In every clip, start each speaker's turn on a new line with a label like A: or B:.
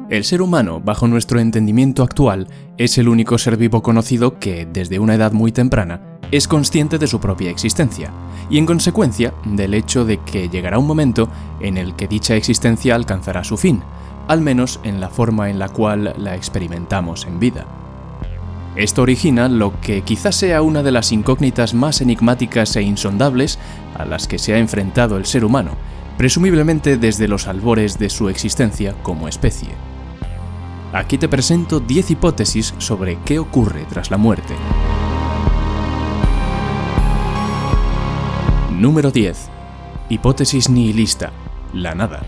A: El ser humano, bajo nuestro entendimiento actual, es el único ser vivo conocido que, desde una edad muy temprana, es consciente de su propia existencia, y en consecuencia del hecho de que llegará un momento en el que dicha existencia alcanzará su fin, al menos en la forma en la cual la experimentamos en vida. Esto origina lo que quizás sea una de las incógnitas más enigmáticas e insondables a las que se ha enfrentado el ser humano, presumiblemente desde los albores de su existencia como especie. Aquí te presento 10 hipótesis sobre qué ocurre tras la muerte. Número 10. Hipótesis nihilista: la nada.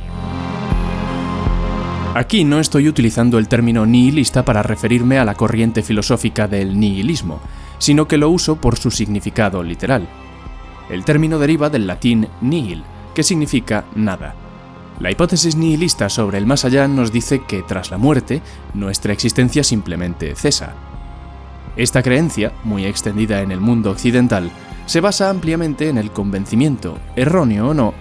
A: Aquí no estoy utilizando el término nihilista para referirme a la corriente filosófica del nihilismo, sino que lo uso por su significado literal. El término deriva del latín nihil, que significa nada. La hipótesis nihilista sobre el más allá nos dice que tras la muerte, nuestra existencia simplemente cesa. Esta creencia, muy extendida en el mundo occidental, se basa ampliamente en el convencimiento, erróneo o no,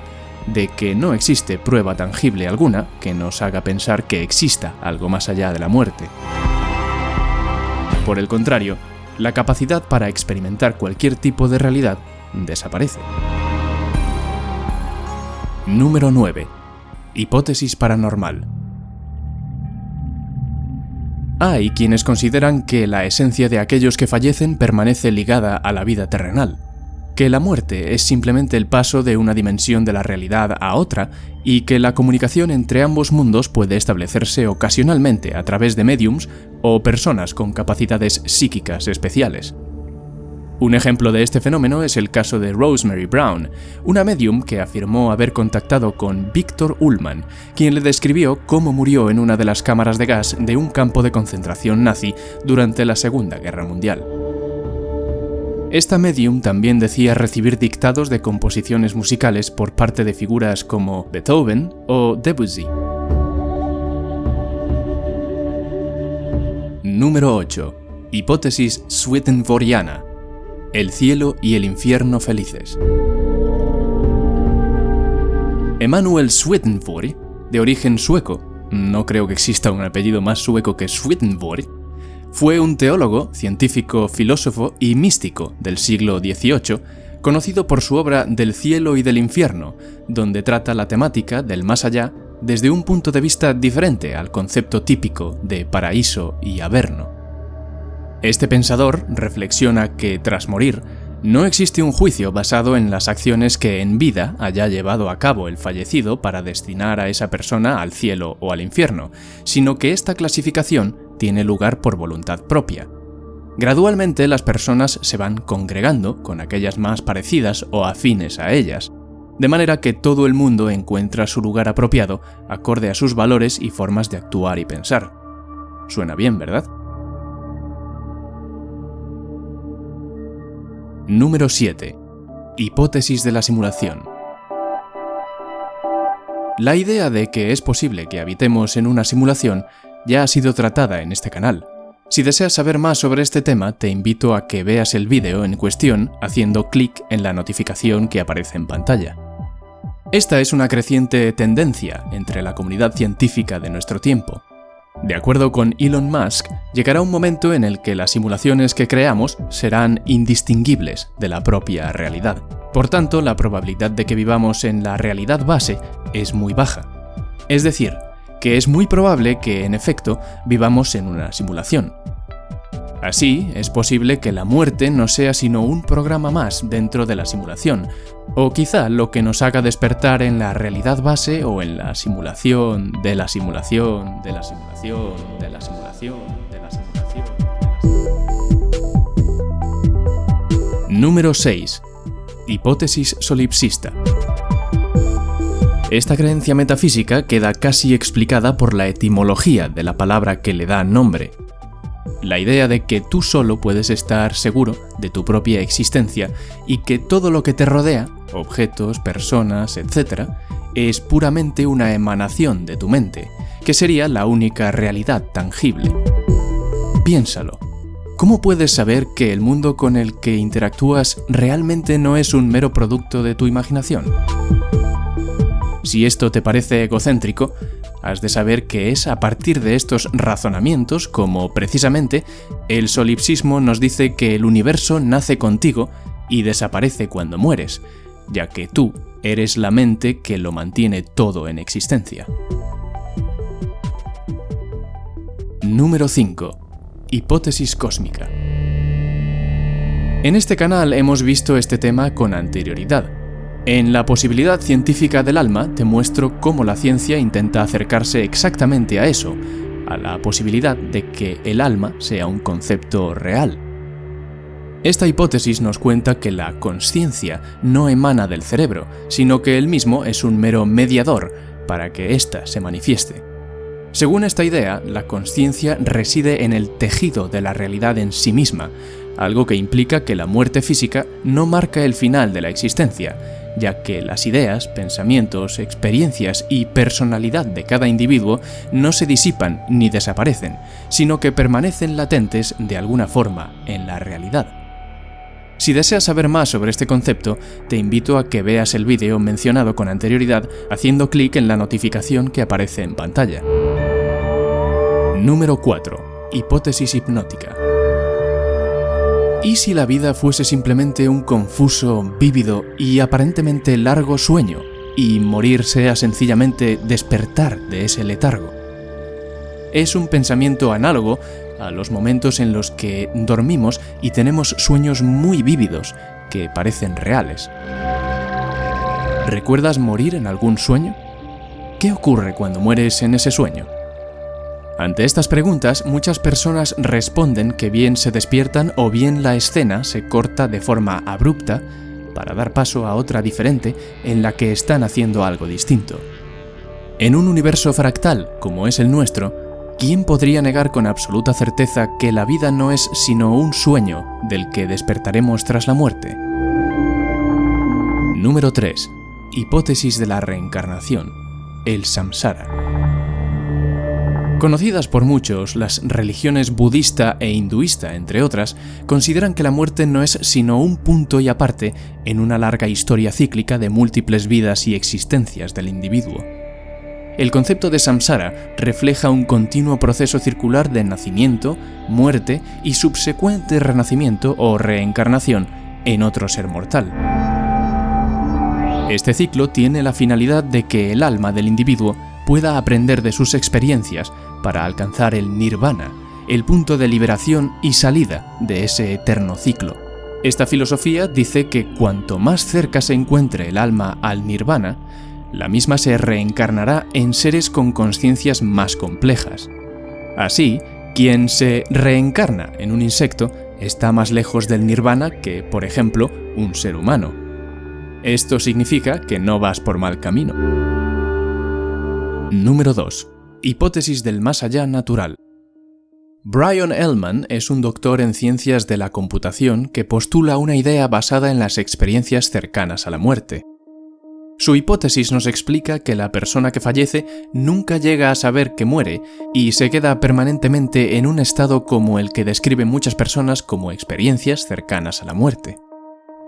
A: de que no existe prueba tangible alguna que nos haga pensar que exista algo más allá de la muerte. Por el contrario, la capacidad para experimentar cualquier tipo de realidad desaparece. Número 9. Hipótesis paranormal. Hay quienes consideran que la esencia de aquellos que fallecen permanece ligada a la vida terrenal, que la muerte es simplemente el paso de una dimensión de la realidad a otra y que la comunicación entre ambos mundos puede establecerse ocasionalmente a través de médiums o personas con capacidades psíquicas especiales. Un ejemplo de este fenómeno es el caso de Rosemary Brown, una médium que afirmó haber contactado con Victor Ullmann, quien le describió cómo murió en una de las cámaras de gas de un campo de concentración nazi durante la Segunda Guerra Mundial. Esta médium también decía recibir dictados de composiciones musicales por parte de figuras como Beethoven o Debussy. Número 8. Hipótesis Swedenborgiana: el cielo y el infierno felices. Emanuel Swedenborg, de origen sueco, no creo que exista un apellido más sueco que Swedenborg, fue un teólogo, científico, filósofo y místico del siglo XVIII, conocido por su obra Del cielo y del infierno, donde trata la temática del más allá desde un punto de vista diferente al concepto típico de paraíso y averno. Este pensador reflexiona que, tras morir, no existe un juicio basado en las acciones que en vida haya llevado a cabo el fallecido para destinar a esa persona al cielo o al infierno, sino que esta clasificación tiene lugar por voluntad propia. Gradualmente las personas se van congregando con aquellas más parecidas o afines a ellas, de manera que todo el mundo encuentra su lugar apropiado acorde a sus valores y formas de actuar y pensar. Suena bien, ¿verdad? Número 7. Hipótesis de la simulación. La idea de que es posible que habitemos en una simulación ya ha sido tratada en este canal. Si deseas saber más sobre este tema, te invito a que veas el vídeo en cuestión haciendo clic en la notificación que aparece en pantalla. Esta es una creciente tendencia entre la comunidad científica de nuestro tiempo. De acuerdo con Elon Musk, llegará un momento en el que las simulaciones que creamos serán indistinguibles de la propia realidad. Por tanto, la probabilidad de que vivamos en la realidad base es muy baja. Es decir, que es muy probable que, en efecto, vivamos en una simulación. Así, es posible que la muerte no sea sino un programa más dentro de la simulación, o quizá lo que nos haga despertar en la realidad base o en la simulación de la simulación de la simulación de la simulación de la simulación. Número 6. Hipótesis solipsista. Esta creencia metafísica queda casi explicada por la etimología de la palabra que le da nombre. La idea de que tú solo puedes estar seguro de tu propia existencia y que todo lo que te rodea, objetos, personas, etc., es puramente una emanación de tu mente, que sería la única realidad tangible. Piénsalo. ¿cómo puedes saber que el mundo con el que interactúas realmente no es un mero producto de tu imaginación? Si esto te parece egocéntrico, has de saber que es a partir de estos razonamientos como, precisamente, el solipsismo nos dice que el universo nace contigo y desaparece cuando mueres, ya que tú eres la mente que lo mantiene todo en existencia. Número 5. Hipótesis cósmica. En este canal hemos visto este tema con anterioridad. En La posibilidad científica del alma te muestro cómo la ciencia intenta acercarse exactamente a eso, a la posibilidad de que el alma sea un concepto real. Esta hipótesis nos cuenta que la consciencia no emana del cerebro, sino que él mismo es un mero mediador para que ésta se manifieste. Según esta idea, la consciencia reside en el tejido de la realidad en sí misma, algo que implica que la muerte física no marca el final de la existencia, ya que las ideas, pensamientos, experiencias y personalidad de cada individuo no se disipan ni desaparecen, sino que permanecen latentes de alguna forma en la realidad. Si deseas saber más sobre este concepto, te invito a que veas el vídeo mencionado con anterioridad haciendo clic en la notificación que aparece en pantalla. Número 4. Hipótesis hipnótica. ¿Y si la vida fuese simplemente un confuso, vívido y aparentemente largo sueño, y morir sea sencillamente despertar de ese letargo? Es un pensamiento análogo a los momentos en los que dormimos y tenemos sueños muy vívidos que parecen reales. ¿Recuerdas morir en algún sueño? ¿Qué ocurre cuando mueres en ese sueño? Ante estas preguntas, muchas personas responden que bien se despiertan o bien la escena se corta de forma abrupta para dar paso a otra diferente en la que están haciendo algo distinto. En un universo fractal como es el nuestro, ¿quién podría negar con absoluta certeza que la vida no es sino un sueño del que despertaremos tras la muerte? Número 3. Hipótesis de la reencarnación. El samsara. Conocidas por muchos, las religiones budista e hinduista, entre otras, consideran que la muerte no es sino un punto y aparte en una larga historia cíclica de múltiples vidas y existencias del individuo. El concepto de samsara refleja un continuo proceso circular de nacimiento, muerte y subsecuente renacimiento o reencarnación en otro ser mortal. Este ciclo tiene la finalidad de que el alma del individuo pueda aprender de sus experiencias para alcanzar el nirvana, el punto de liberación y salida de ese eterno ciclo. Esta filosofía dice que cuanto más cerca se encuentre el alma al nirvana, la misma se reencarnará en seres con consciencias más complejas. Así, quien se reencarna en un insecto está más lejos del nirvana que, por ejemplo, un ser humano. Esto significa que no vas por mal camino. Número 2. Hipótesis del más allá natural. Brian Ellman es un doctor en ciencias de la computación que postula una idea basada en las experiencias cercanas a la muerte. Su hipótesis nos explica que la persona que fallece nunca llega a saber que muere y se queda permanentemente en un estado como el que describen muchas personas como experiencias cercanas a la muerte.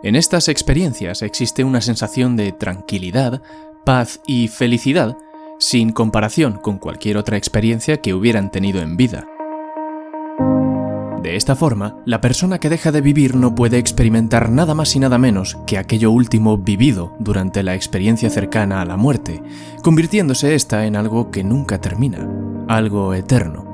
A: En estas experiencias existe una sensación de tranquilidad, paz y felicidad sin comparación con cualquier otra experiencia que hubieran tenido en vida. De esta forma, la persona que deja de vivir no puede experimentar nada más y nada menos que aquello último vivido durante la experiencia cercana a la muerte, convirtiéndose esta en algo que nunca termina, algo eterno.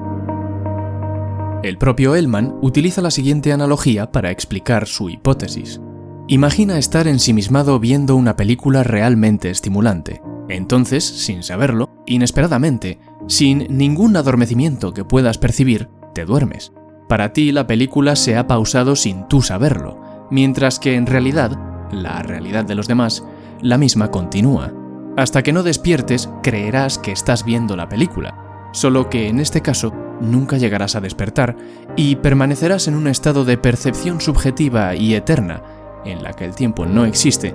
A: El propio Ellman utiliza la siguiente analogía para explicar su hipótesis. Imagina estar ensimismado viendo una película realmente estimulante. Entonces, sin saberlo, inesperadamente, sin ningún adormecimiento que puedas percibir, te duermes. Para ti la película se ha pausado sin tú saberlo, mientras que en realidad, la realidad de los demás, la misma continúa. Hasta que no despiertes, creerás que estás viendo la película, solo que en este caso nunca llegarás a despertar y permanecerás en un estado de percepción subjetiva y eterna, en la que el tiempo no existe,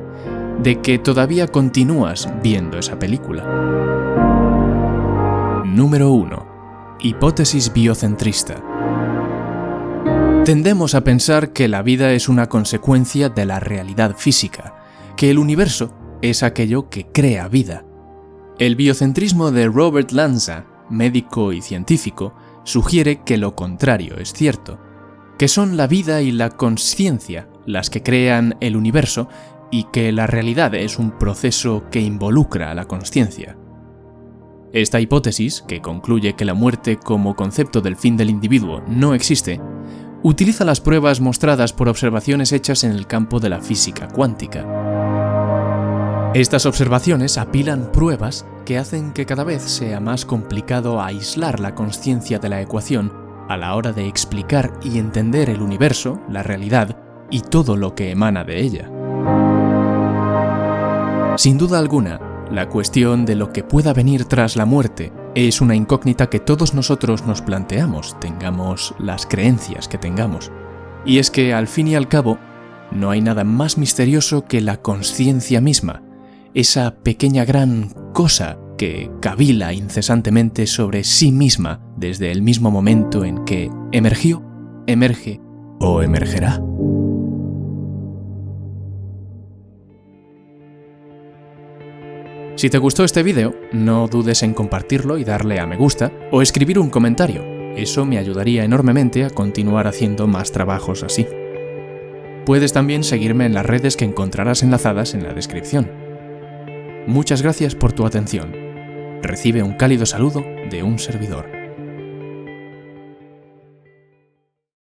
A: de que todavía continúas viendo esa película. Número 1. Hipótesis biocentrista. Tendemos a pensar que la vida es una consecuencia de la realidad física, que el universo es aquello que crea vida. El biocentrismo de Robert Lanza, médico y científico, sugiere que lo contrario es cierto, que son la vida y la consciencia las que crean el universo y que la realidad es un proceso que involucra a la consciencia. Esta hipótesis, que concluye que la muerte como concepto del fin del individuo no existe, utiliza las pruebas mostradas por observaciones hechas en el campo de la física cuántica. Estas observaciones apilan pruebas que hacen que cada vez sea más complicado aislar la consciencia de la ecuación a la hora de explicar y entender el universo, la realidad y todo lo que emana de ella. Sin duda alguna, la cuestión de lo que pueda venir tras la muerte es una incógnita que todos nosotros nos planteamos, tengamos las creencias que tengamos. Y es que, al fin y al cabo, no hay nada más misterioso que la consciencia misma, esa pequeña gran cosa que cavila incesantemente sobre sí misma desde el mismo momento en que emergió, emerge o emergerá. Si te gustó este vídeo, no dudes en compartirlo y darle a me gusta o escribir un comentario. Eso me ayudaría enormemente a continuar haciendo más trabajos así. Puedes también seguirme en las redes que encontrarás enlazadas en la descripción. Muchas gracias por tu atención. Recibe un cálido saludo de un servidor.